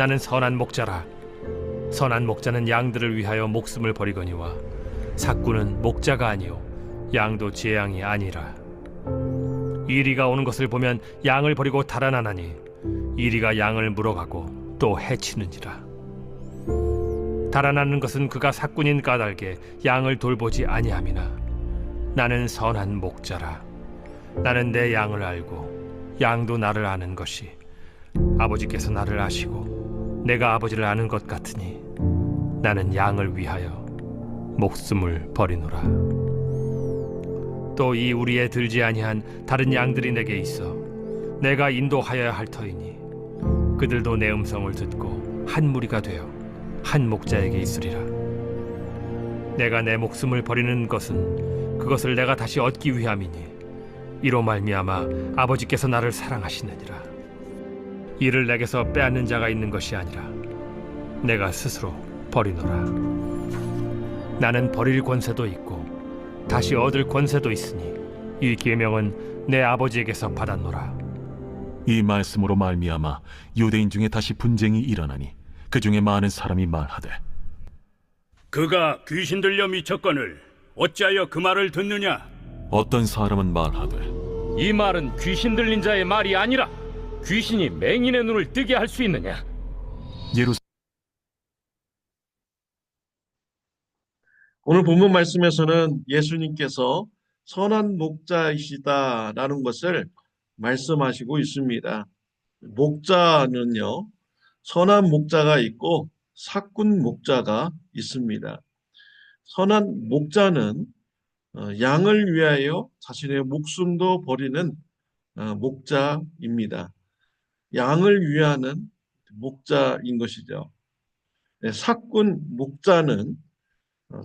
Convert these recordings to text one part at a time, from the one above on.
나는 선한 목자라. 선한 목자는 양들을 위하여 목숨을 버리거니와 삭구는 목자가 아니요 양도 제 양이 아니라. 이리가 오는 것을 보면 양을 버리고 달아나나니 이리가 양을 물어가고 또 해치느니라. 달아나는 것은 그가 삭군인 까닭에 양을 돌보지 아니함이나 나는 선한 목자라. 나는 내 양을 알고 양도 나를 아는 것이 아버지께서 나를 아시고 내가 아버지를 아는 것 같으니 나는 양을 위하여 목숨을 버리노라. 또 이 우리에 들지 아니한 다른 양들이 내게 있어 내가 인도하여야 할 터이니 그들도 내 음성을 듣고 한 무리가 되어 한 목자에게 있으리라. 내가 내 목숨을 버리는 것은 그것을 내가 다시 얻기 위함이니 이로 말미암아 아버지께서 나를 사랑하시느니라. 이를 내게서 빼앗는 자가 있는 것이 아니라 내가 스스로 버리노라. 나는 버릴 권세도 있고 다시 얻을 권세도 있으니 이 계명은 내 아버지에게서 받았노라. 이 말씀으로 말미암아 유대인 중에 다시 분쟁이 일어나니 그 중에 많은 사람이 말하되 그가 귀신 들려 미쳤거늘 어찌하여 그 말을 듣느냐? 어떤 사람은 말하되 이 말은 귀신 들린 자의 말이 아니라 귀신이 맹인의 눈을 뜨게 할 수 있느냐? 오늘 본문 말씀에서는 예수님께서 선한 목자이시다라는 것을 말씀하시고 있습니다. 목자는요, 선한 목자가 있고 삭군 목자가 있습니다. 선한 목자는 양을 위하여 자신의 목숨도 버리는 목자입니다. 양을 위하는 목자인 것이죠. 삭군 목자는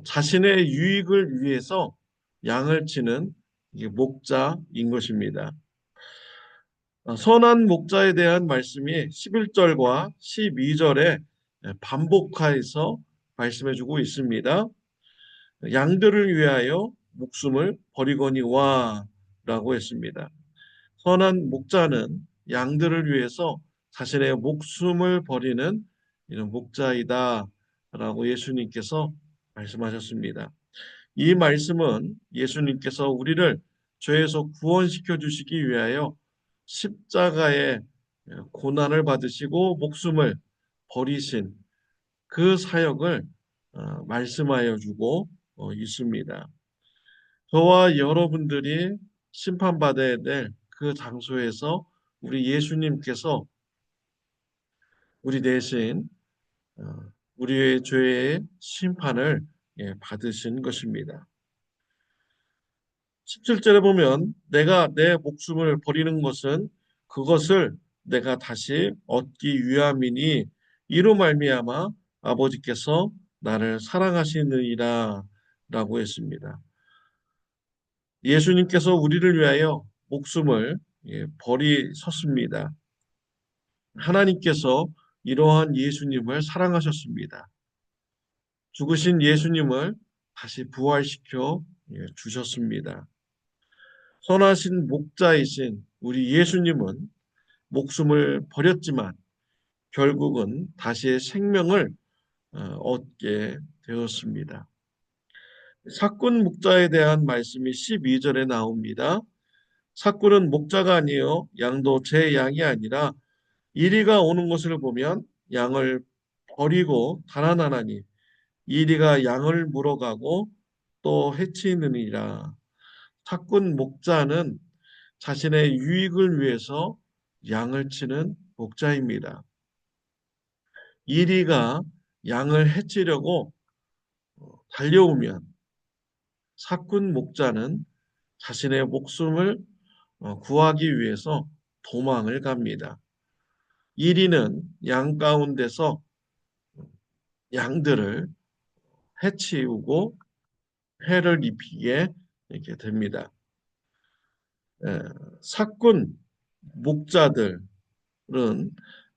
자신의 유익을 위해서 양을 치는 목자인 것입니다. 선한 목자에 대한 말씀이 11절과 12절에 반복하여서 말씀해주고 있습니다. 양들을 위하여 목숨을 버리거니와 라고 했습니다. 선한 목자는 양들을 위해서 자신의 목숨을 버리는 이런 목자이다 라고 예수님께서 말씀하셨습니다. 이 말씀은 예수님께서 우리를 죄에서 구원시켜 주시기 위하여 십자가의 고난을 받으시고 목숨을 버리신 그 사역을 말씀하여 주고 있습니다. 저와 여러분들이 심판받아야 될 그 장소에서 우리 예수님께서 우리 대신 우리의 죄의 심판을 받으신 것입니다. 17절에 보면 내가 내 목숨을 버리는 것은 그것을 내가 다시 얻기 위함이니 이로 말미암아 아버지께서 나를 사랑하시느니라 라고 했습니다. 예수님께서 우리를 위하여 목숨을 버리셨습니다. 하나님께서 이러한 예수님을 사랑하셨습니다. 죽으신 예수님을 다시 부활시켜 주셨습니다. 선하신 목자이신 우리 예수님은 목숨을 버렸지만 결국은 다시 생명을 얻게 되었습니다. 삭군 목자에 대한 말씀이 12절에 나옵니다. 삭군은 목자가 아니요 양도 제 양이 아니라 이리가 오는 것을 보면 양을 버리고 달아나나니 이리가 양을 물어가고 또 해치느니라. 삭군 목자는 자신의 유익을 위해서 양을 치는 목자입니다. 이리가 양을 해치려고 달려오면 삭군 목자는 자신의 목숨을 구하기 위해서 도망을 갑니다. 이리는 양 가운데서 양들을 해치우고 해를 입히게 이렇게 됩니다. 삭군 목자들은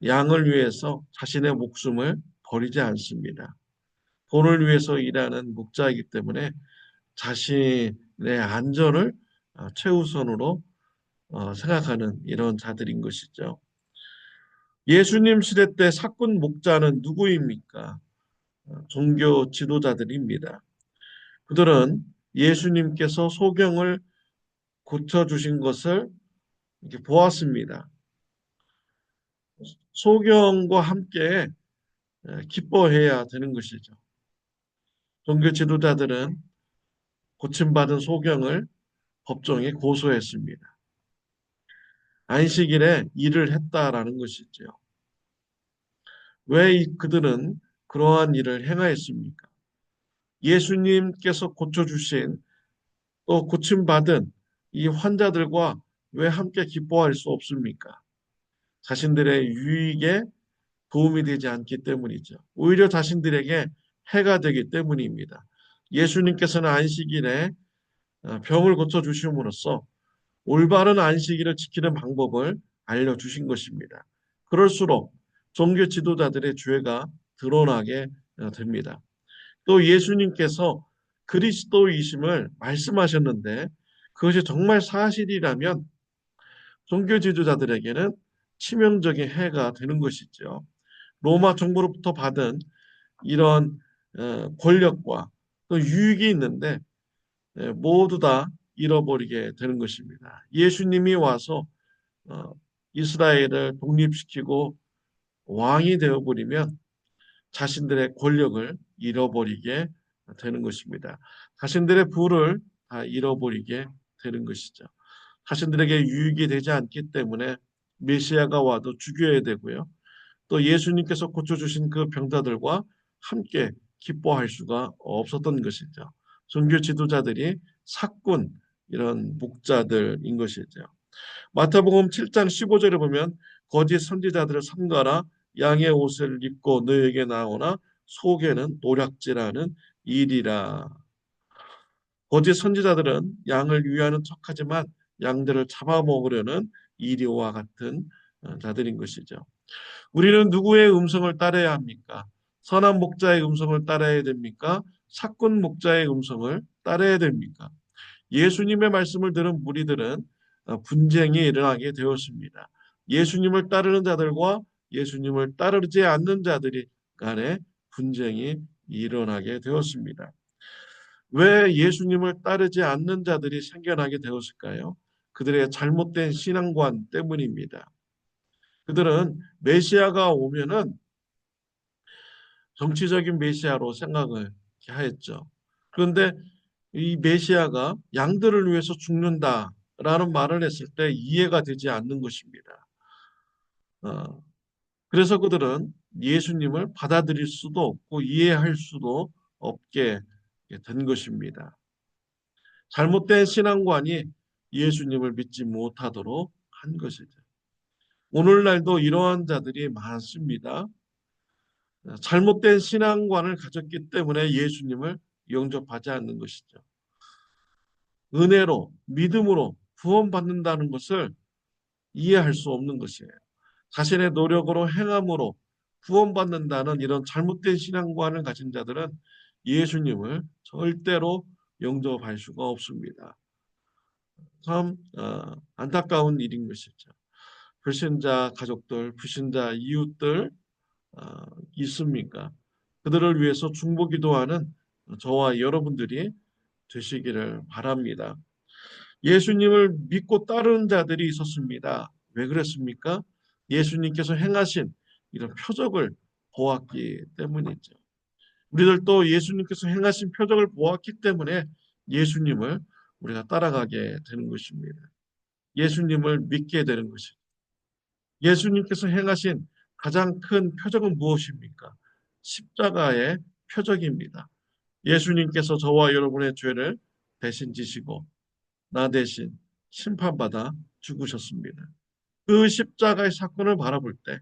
양을 위해서 자신의 목숨을 버리지 않습니다. 돈을 위해서 일하는 목자이기 때문에 자신의 안전을 최우선으로 생각하는 이런 자들인 것이죠. 예수님 시대 때 사꾼 목자는 누구입니까? 종교 지도자들입니다. 그들은 예수님께서 소경을 고쳐주신 것을 이렇게 보았습니다. 소경과 함께 기뻐해야 되는 것이죠. 종교 지도자들은 고침받은 소경을 법정에 고소했습니다. 안식일에 일을 했다라는 것이죠. 왜 그들은 그러한 일을 행하였습니까? 예수님께서 고쳐주신 또 고침받은 이 환자들과 왜 함께 기뻐할 수 없습니까? 자신들의 유익에 도움이 되지 않기 때문이죠. 오히려 자신들에게 해가 되기 때문입니다. 예수님께서는 안식일에 병을 고쳐주심으로써 올바른 안식일을 지키는 방법을 알려주신 것입니다. 그럴수록 종교 지도자들의 죄가 드러나게 됩니다. 또 예수님께서 그리스도이심을 말씀하셨는데 그것이 정말 사실이라면 종교 지도자들에게는 치명적인 해가 되는 것이죠. 로마 정부로부터 받은 이런 권력과 또 유익이 있는데 모두 다 잃어버리게 되는 것입니다. 예수님이 와서 이스라엘을 독립시키고 왕이 되어버리면 자신들의 권력을 잃어버리게 되는 것입니다. 자신들의 부를 다 잃어버리게 되는 것이죠. 자신들에게 유익이 되지 않기 때문에 메시아가 와도 죽여야 되고요. 또 예수님께서 고쳐주신 그 병자들과 함께 기뻐할 수가 없었던 것이죠. 종교 지도자들이 사꾼 이런 목자들인 것이죠. 마태복음 7장 15절에 보면 거짓 선지자들을 삼가라 양의 옷을 입고 너에게 나오나 속에는 노략질하는 일이라. 거짓 선지자들은 양을 위하는 척하지만 양들을 잡아먹으려는 이리와 같은 자들인 것이죠. 우리는 누구의 음성을 따라야 합니까? 선한 목자의 음성을 따라야 됩니까? 사꾼 목자의 음성을 따라야 됩니까? 예수님의 말씀을 들은 무리들은 분쟁이 일어나게 되었습니다. 예수님을 따르는 자들과 예수님을 따르지 않는 자들이 간에 분쟁이 일어나게 되었습니다. 왜 예수님을 따르지 않는 자들이 생겨나게 되었을까요? 그들의 잘못된 신앙관 때문입니다. 그들은 메시아가 오면은 정치적인 메시아로 생각을 하였죠. 그런데 이 메시아가 양들을 위해서 죽는다라는 말을 했을 때 이해가 되지 않는 것입니다. 그래서 그들은 예수님을 받아들일 수도 없고 이해할 수도 없게 된 것입니다. 잘못된 신앙관이 예수님을 믿지 못하도록 한 것이죠. 오늘날도 이러한 자들이 많습니다. 잘못된 신앙관을 가졌기 때문에 예수님을 영접하지 않는 것이죠. 은혜로, 믿음으로 구원받는다는 것을 이해할 수 없는 것이에요. 자신의 노력으로 행함으로 구원받는다는 이런 잘못된 신앙관을 가진 자들은 예수님을 절대로 영접할 수가 없습니다. 참 안타까운 일인 것이죠. 불신자 가족들, 불신자 이웃들 있습니까? 그들을 위해서 중보기도하는 저와 여러분들이 되시기를 바랍니다. 예수님을 믿고 따르는 자들이 있었습니다. 왜 그랬습니까? 예수님께서 행하신 이런 표적을 보았기 때문이죠. 우리들도 예수님께서 행하신 표적을 보았기 때문에 예수님을 우리가 따라가게 되는 것입니다. 예수님을 믿게 되는 것입니다. 예수님께서 행하신 가장 큰 표적은 무엇입니까? 십자가의 표적입니다. 예수님께서 저와 여러분의 죄를 대신 지시고 나 대신 심판받아 죽으셨습니다. 그 십자가의 사건을 바라볼 때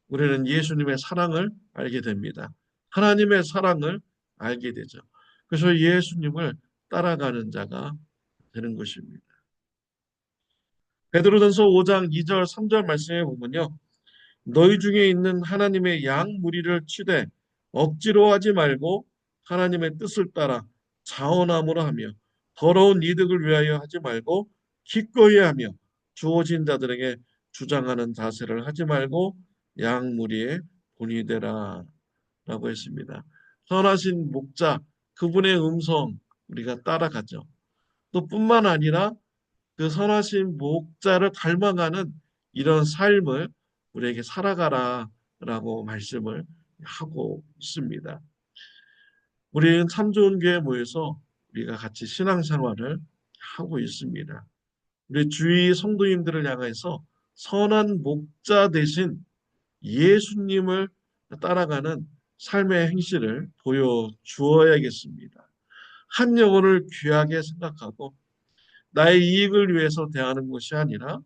우리는 예수님의 사랑을 알게 됩니다. 하나님의 사랑을 알게 되죠. 그래서 예수님을 따라가는 자가 되는 것입니다. 베드로전서 5장 2절 3절 말씀에 보면요. 너희 중에 있는 하나님의 양 무리를 치되 억지로 하지 말고 하나님의 뜻을 따라 자원함으로 하며 더러운 이득을 위하여 하지 말고 기꺼이 하며 주어진 자들에게 주장하는 자세를 하지 말고 양 무리의 본이 되라 라고 했습니다. 선하신 목자, 그분의 음성 우리가 따라가죠. 또 뿐만 아니라 그 선하신 목자를 닮아가는 이런 삶을 우리에게 살아가라 라고 말씀을 하고 있습니다. 우리는 참 좋은 교회에 모여서 우리가 같이 신앙생활을 하고 있습니다. 우리 주위 성도님들을 향해서 선한 목자 대신 예수님을 따라가는 삶의 행실을 보여주어야겠습니다. 한 영혼을 귀하게 생각하고 나의 이익을 위해서 대하는 것이 아니라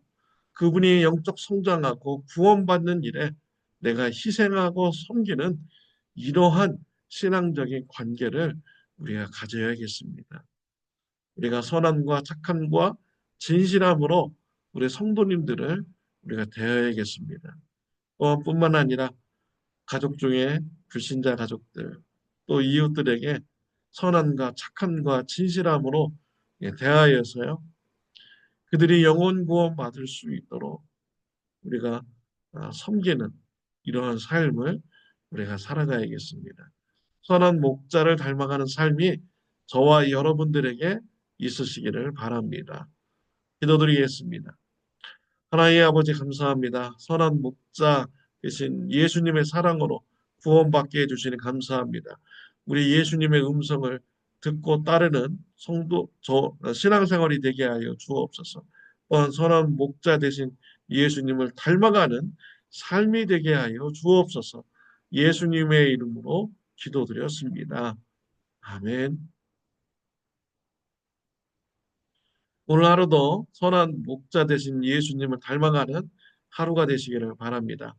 그분이 영적 성장하고 구원받는 일에 내가 희생하고 섬기는 이러한 신앙적인 관계를 우리가 가져야겠습니다. 우리가 선함과 착함과 진실함으로 우리 성도님들을 우리가 대해야겠습니다. 뿐만 아니라 가족 중에 불신자 가족들 또 이웃들에게 선함과 착함과 진실함으로 대하여서요. 그들이 영혼 구원 받을 수 있도록 우리가 섬기는 이러한 삶을 우리가 살아가야겠습니다. 선한 목자를 닮아가는 삶이 저와 여러분들에게 있으시기를 바랍니다. 기도드리겠습니다. 하나님 아버지 감사합니다. 선한 목자 되신 예수님의 사랑으로 구원받게 해주시니 감사합니다. 우리 예수님의 음성을 듣고 따르는 신앙생활이 되게 하여 주옵소서. 또한 선한 목자 되신 예수님을 닮아가는 삶이 되게 하여 주옵소서. 예수님의 이름으로 기도드렸습니다. 아멘. 오늘 하루도 선한 목자 되신 예수님을 닮아가는 하루가 되시기를 바랍니다.